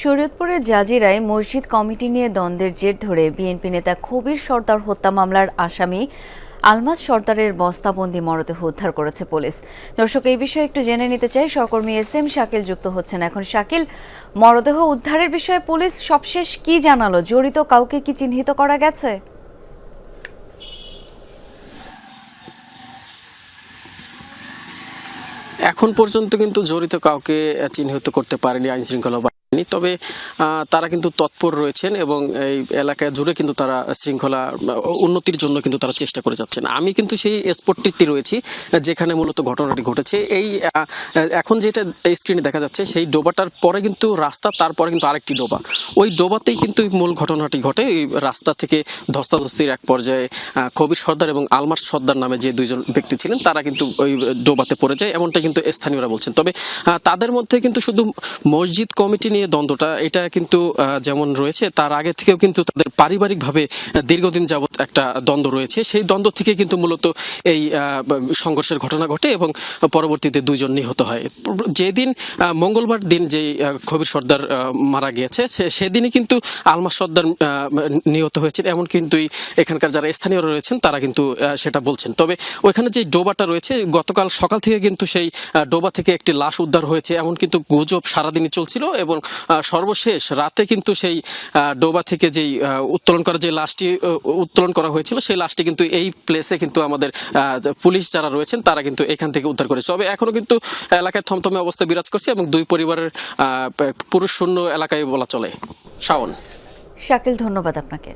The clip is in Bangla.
শরীয়তপুরের জাজিরায় মসজিদ কমিটি নিয়ে দ্বন্দ্বের জের ধরে বিএনপি নেতা কবির সর্দার হত্যা মামলার আসামি আলমাজ সর্দারের বস্তাবন্দি মরদেহ উদ্ধার করেছে পুলিশ। দর্শক, এই বিষয়ে একটু জেনে নিতে চাই, সহকর্মী এস.এম. শাকিল যুক্ত হচ্ছেন এখন। শাকিল, মরদেহ উদ্ধারের বিষয়ে পুলিশ সবশেষ কি জানালো? জড়িত কাউকে কি চিহ্নিত করা গেছে? এখন পর্যন্ত কিন্তু জড়িত কাউকে চিহ্নিত করতে পারেনি আইন শৃঙ্খলা বাহিনী, তবে তারা কিন্তু তৎপর রয়েছেন এবং এই এলাকা জুড়ে কিন্তু তারা শৃঙ্খলা উন্নতির জন্য কিন্তু তারা চেষ্টা করে যাচ্ছেন। আমি কিন্তু সেই স্পটটিতে রয়েছি যেখানে মূলত ঘটনাটি ঘটেছে। এই এখন যেটা স্ক্রিনে দেখা যাচ্ছে সেই ডোবাটার পরে কিন্তু রাস্তা, তারপরে কিন্তু আরেকটি ডোবা, ওই ডোবাতেই কিন্তু মূল ঘটনাটি ঘটে। এই রাস্তা থেকে ধস্তাধস্তির এক পর্যায়ে কবির সর্দার এবং আলমাস সর্দার নামে যে দুইজন ব্যক্তি ছিলেন তারা কিন্তু ওই ডোবাতে পড়ে যায়, এমনটা কিন্তু স্থানীয়রা বলছেন। তবে তাদের মধ্যে কিন্তু শুধু মসজিদ কমিটি নিয়ে দ্বন্দ্বটা এটা কিন্তু যেমন রয়েছে, তার আগে থেকেও কিন্তু তাদের পারিবারিকভাবে দীর্ঘদিন যাবৎ একটা দ্বন্দ্ব রয়েছে। সেই দ্বন্দ্ব থেকে কিন্তু মূলত এই সংঘর্ষের ঘটনা ঘটে এবং পরবর্তীতে দুইজন নিহত হয়। যেদিন মঙ্গলবার দিন যে কবির সর্দার মারা গিয়েছে সেদিনই কিন্তু আলমাস সর্দার নিহত হয়েছে, এমন কিন্তু এখানকার যারা স্থানীয় রয়েছেন তারা কিন্তু সেটা বলছেন। তবে ওইখানে যে ডোবাটা রয়েছে, গতকাল সকাল থেকে কিন্তু সেই ডোবা থেকে একটি লাশ উদ্ধার হয়েছে এমন কিন্তু গুজব সারাদিনই চলছিল এবং সর্বশেষ রাতে কিন্তু সেই ডোবা থেকে যেই উত্তোলন করা যে লাশটি উত্তোলন করা হয়েছিল সেই লাশটি কিন্তু এই প্লেসে কিন্তু আমাদের পুলিশ যারা রয়েছেন তারা কিন্তু এখান থেকে উদ্ধার করেছে। তবে এখনো কিন্তু এলাকায় থমথমে অবস্থা বিরাজ করছে এবং দুই পরিবারের পুরুষ শূন্য এলাকায় বলা চলে। শাওন। শাকিল, ধন্যবাদ আপনাকে।